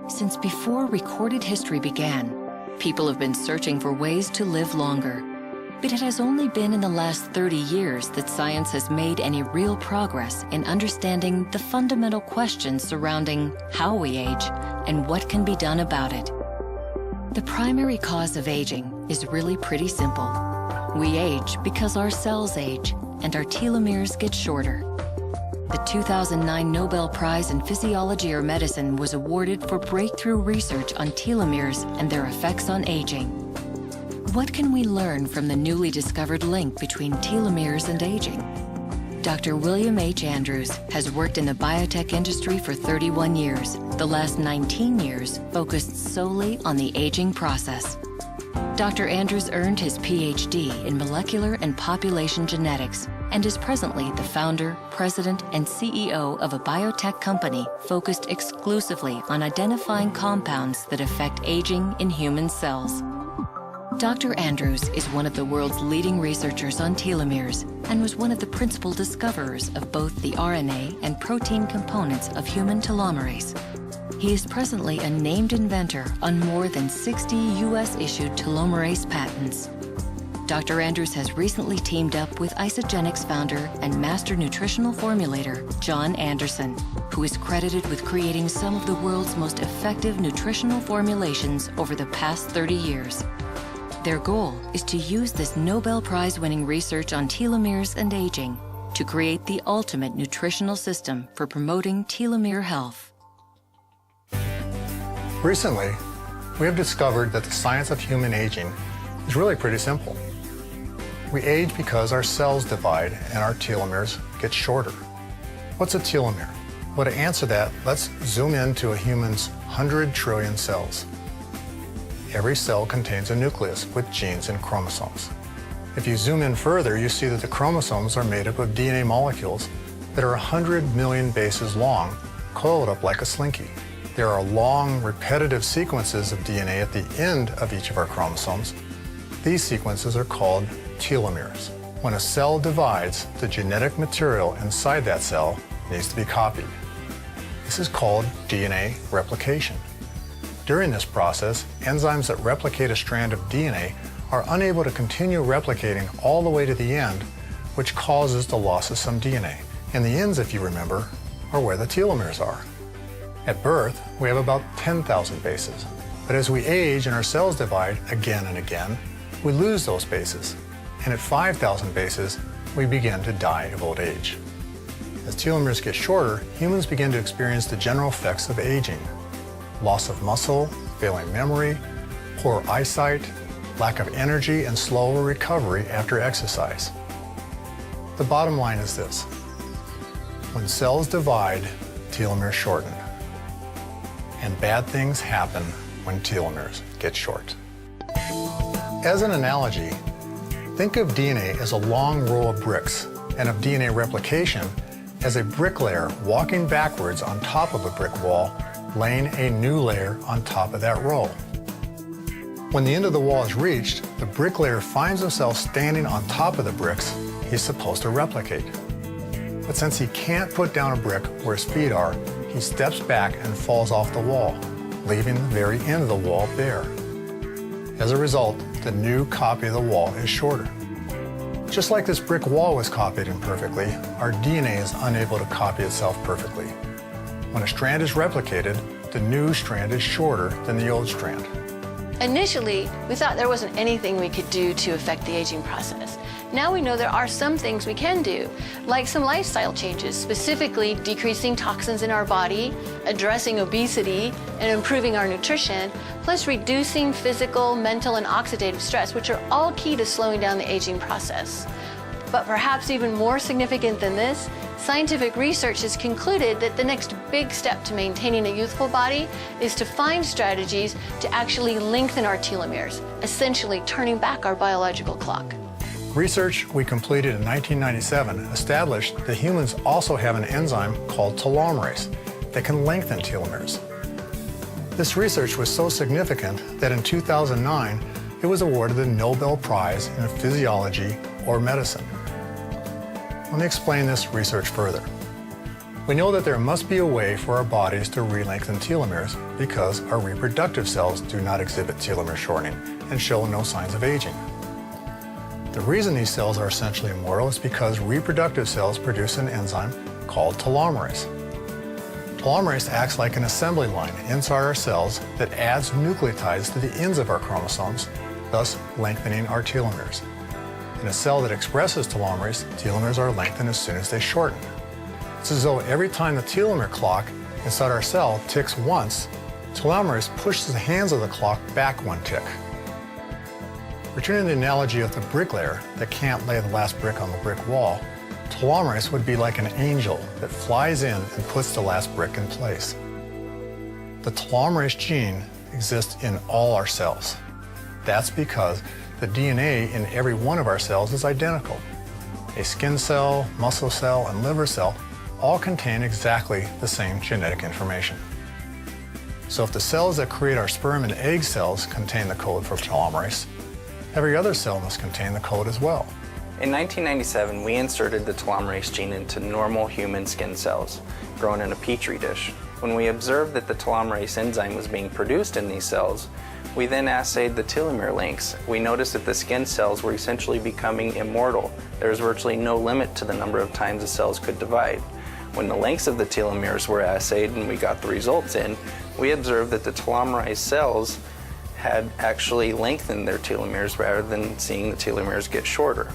Since before recorded history began, people have been searching for ways to live longer. But it has only been in the last 30 years that science has made any real progress in understanding the fundamental questions surrounding how we age and what can be done about it. The primary cause of aging is really pretty simple. We age because our cells age and our telomeres get shorter. The 2009 Nobel Prize in Physiology or Medicine was awarded for breakthrough research on telomeres and their effects on aging. What can we learn from the newly discovered link between telomeres and aging? Dr. William H. Andrews has worked in the biotech industry for 31 years, the last 19 years focused solely on the aging process. Dr. Andrews earned his PhD in molecular and population genetics and is presently the founder, president, and CEO of a biotech company focused exclusively on identifying compounds that affect aging in human cells. Dr. Andrews is one of the world's leading researchers on telomeres and was one of the principal discoverers of both the RNA and protein components of human telomerase. He is presently a named inventor on more than 60 U.S.-issued telomerase patents. Dr. Andrews has recently teamed up with Isagenix founder and master nutritional formulator John Anderson, who is credited with creating some of the world's most effective nutritional formulations over the past 30 years. Their goal is to use this Nobel Prize-winning research on telomeres and aging to create the ultimate nutritional system for promoting telomere health. Recently, we have discovered that the science of human aging is really pretty simple. We age because our cells divide and our telomeres get shorter. What's a telomere? Well, to answer that, let's zoom into a human's 100 trillion cells. Every cell contains a nucleus with genes and chromosomes. If you zoom in further, you see that the chromosomes are made up of DNA molecules that are 100 million bases long, coiled up like a slinky. There are long, repetitive sequences of DNA at the end of each of our chromosomes. These sequences are called telomeres. When a cell divides, the genetic material inside that cell needs to be copied. This is called DNA replication. During this process, enzymes that replicate a strand of DNA are unable to continue replicating all the way to the end, which causes the loss of some DNA. And the ends, if you remember, are where the telomeres are. At birth, we have about 10,000 bases. But as we age and our cells divide again and again, we lose those bases. And at 5,000 bases, we begin to die of old age. As telomeres get shorter, humans begin to experience the general effects of aging. Loss of muscle, failing memory, poor eyesight, lack of energy, and slower recovery after exercise. The bottom line is this: when cells divide, telomeres shorten. And bad things happen when telomeres get short. As an analogy, think of DNA as a long row of bricks, and of DNA replication as a bricklayer walking backwards on top of a brick wall, laying a new layer on top of that row. When the end of the wall is reached, the bricklayer finds himself standing on top of the bricks he's supposed to replicate. But since he can't put down a brick where his feet are, he steps back and falls off the wall, leaving the very end of the wall bare. As a result, the new copy of the wall is shorter. Just like this brick wall was copied imperfectly, our DNA is unable to copy itself perfectly. When a strand is replicated, the new strand is shorter than the old strand. Initially, we thought there wasn't anything we could do to affect the aging process. Now we know there are some things we can do, like some lifestyle changes, specifically decreasing toxins in our body, addressing obesity, and improving our nutrition, plus reducing physical, mental, and oxidative stress, which are all key to slowing down the aging process. But perhaps even more significant than this, scientific research has concluded that the next big step to maintaining a youthful body is to find strategies to actually lengthen our telomeres, essentially turning back our biological clock. Research we completed in 1997 established that humans also have an enzyme called telomerase that can lengthen telomeres. This research was so significant that in 2009, it was awarded the Nobel Prize in Physiology or Medicine. Let me explain this research further. We know that there must be a way for our bodies to re-lengthen telomeres because our reproductive cells do not exhibit telomere shortening and show no signs of aging. The reason these cells are essentially immortal is because reproductive cells produce an enzyme called telomerase. Telomerase acts like an assembly line inside our cells that adds nucleotides to the ends of our chromosomes, thus lengthening our telomeres. In a cell that expresses telomeres are lengthened as soon as they shorten. It's as though every time the telomere clock inside our cell ticks once, telomerase pushes the hands of the clock back one tick. Returning to the analogy of the bricklayer that can't lay the last brick on the brick wall, telomerase would be like an angel that flies in and puts the last brick in place. The telomerase gene exists in all our cells. That's because the DNA in every one of our cells is identical. A skin cell, muscle cell, and liver cell all contain exactly the same genetic information. So if the cells that create our sperm and egg cells contain the code for telomerase, every other cell must contain the code as well. In 1997, we inserted the telomerase gene into normal human skin cells, grown in a petri dish. When we observed that the telomerase enzyme was being produced in these cells, we then assayed the telomere lengths. We noticed that the skin cells were essentially becoming immortal. There was virtually no limit to the number of times the cells could divide. When the lengths of the telomeres were assayed and we got the results in, we observed that the telomerase cells had actually lengthened their telomeres rather than seeing the telomeres get shorter.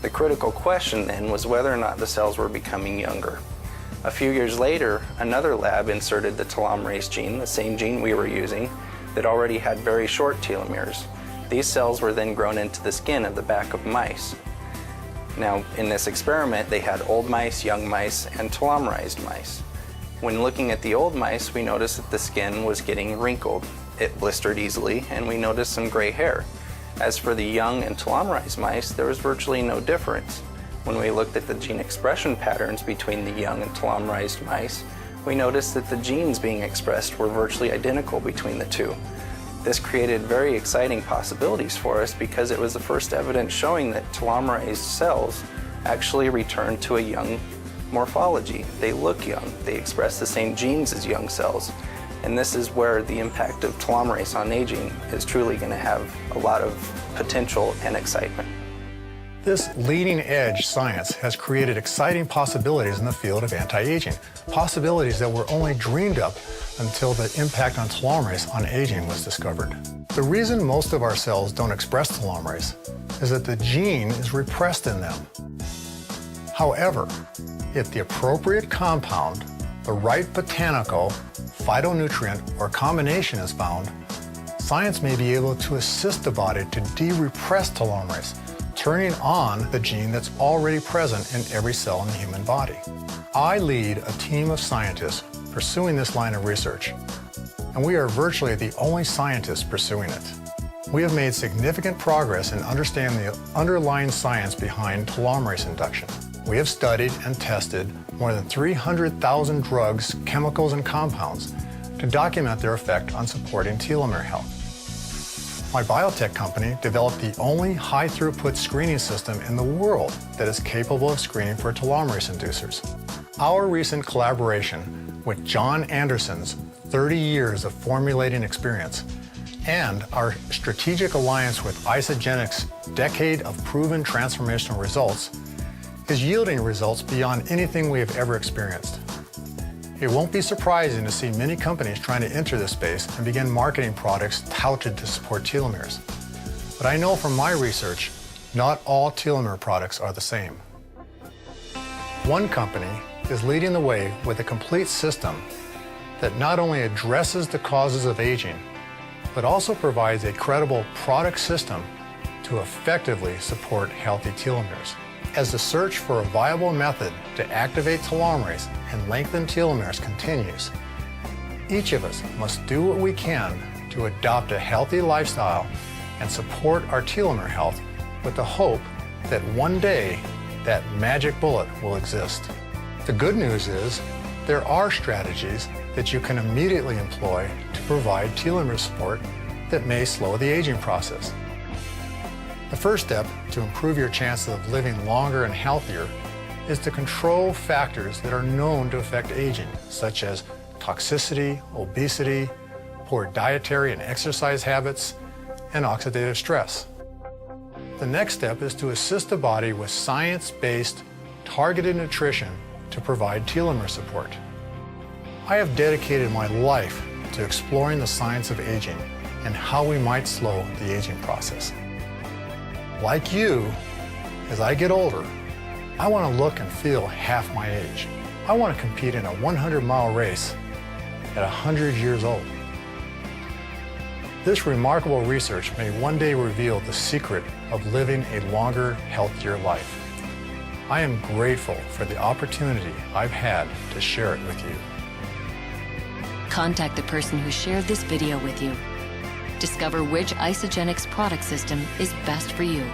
The critical question then was whether or not the cells were becoming younger. A few years later, another lab inserted the telomerase gene, the same gene we were using, that already had very short telomeres. These cells were then grown into the skin of the back of mice. Now, in this experiment, they had old mice, young mice, and telomerized mice. When looking at the old mice, we noticed that the skin was getting wrinkled. It blistered easily, and we noticed some gray hair. As for the young and telomerized mice, there was virtually no difference. When we looked at the gene expression patterns between the young and telomerized mice, we noticed that the genes being expressed were virtually identical between the two. This created very exciting possibilities for us because it was the first evidence showing that telomerase cells actually return to a young morphology. They look young. They express the same genes as young cells. And this is where the impact of telomerase on aging is truly going to have a lot of potential and excitement. This leading-edge science has created exciting possibilities in the field of anti-aging, possibilities that were only dreamed up until the impact on telomerase on aging was discovered. The reason most of our cells don't express telomerase is that the gene is repressed in them. However, if the appropriate compound, the right botanical, phytonutrient, or combination is found, science may be able to assist the body to de-repress telomerase, turning on the gene that's already present in every cell in the human body. I lead a team of scientists pursuing this line of research, and we are virtually the only scientists pursuing it. We have made significant progress in understanding the underlying science behind telomerase induction. We have studied and tested more than 300,000 drugs, chemicals, and compounds to document their effect on supporting telomere health. My biotech company developed the only high-throughput screening system in the world that is capable of screening for telomerase inducers. Our recent collaboration with John Anderson's 30 years of formulating experience and our strategic alliance with Isagenix's decade of proven transformational results is yielding results beyond anything we have ever experienced. It won't be surprising to see many companies trying to enter this space and begin marketing products touted to support telomeres. But I know from my research, not all telomere products are the same. One company is leading the way with a complete system that not only addresses the causes of aging, but also provides a credible product system to effectively support healthy telomeres. As the search for a viable method to activate telomerase and lengthen telomeres continues, each of us must do what we can to adopt a healthy lifestyle and support our telomere health with the hope that one day that magic bullet will exist. The good news is there are strategies that you can immediately employ to provide telomere support that may slow the aging process. The first step to improve your chances of living longer and healthier is to control factors that are known to affect aging, such as toxicity, obesity, poor dietary and exercise habits, and oxidative stress. The next step is to assist the body with science-based, targeted nutrition to provide telomere support. I have dedicated my life to exploring the science of aging and how we might slow the aging process. Like you, as I get older, I want to look and feel half my age. I want to compete in a 100-mile race at 100 years old. This remarkable research may one day reveal the secret of living a longer, healthier life. I am grateful for the opportunity I've had to share it with you. Contact the person who shared this video with you. Discover which Isagenix product system is best for you.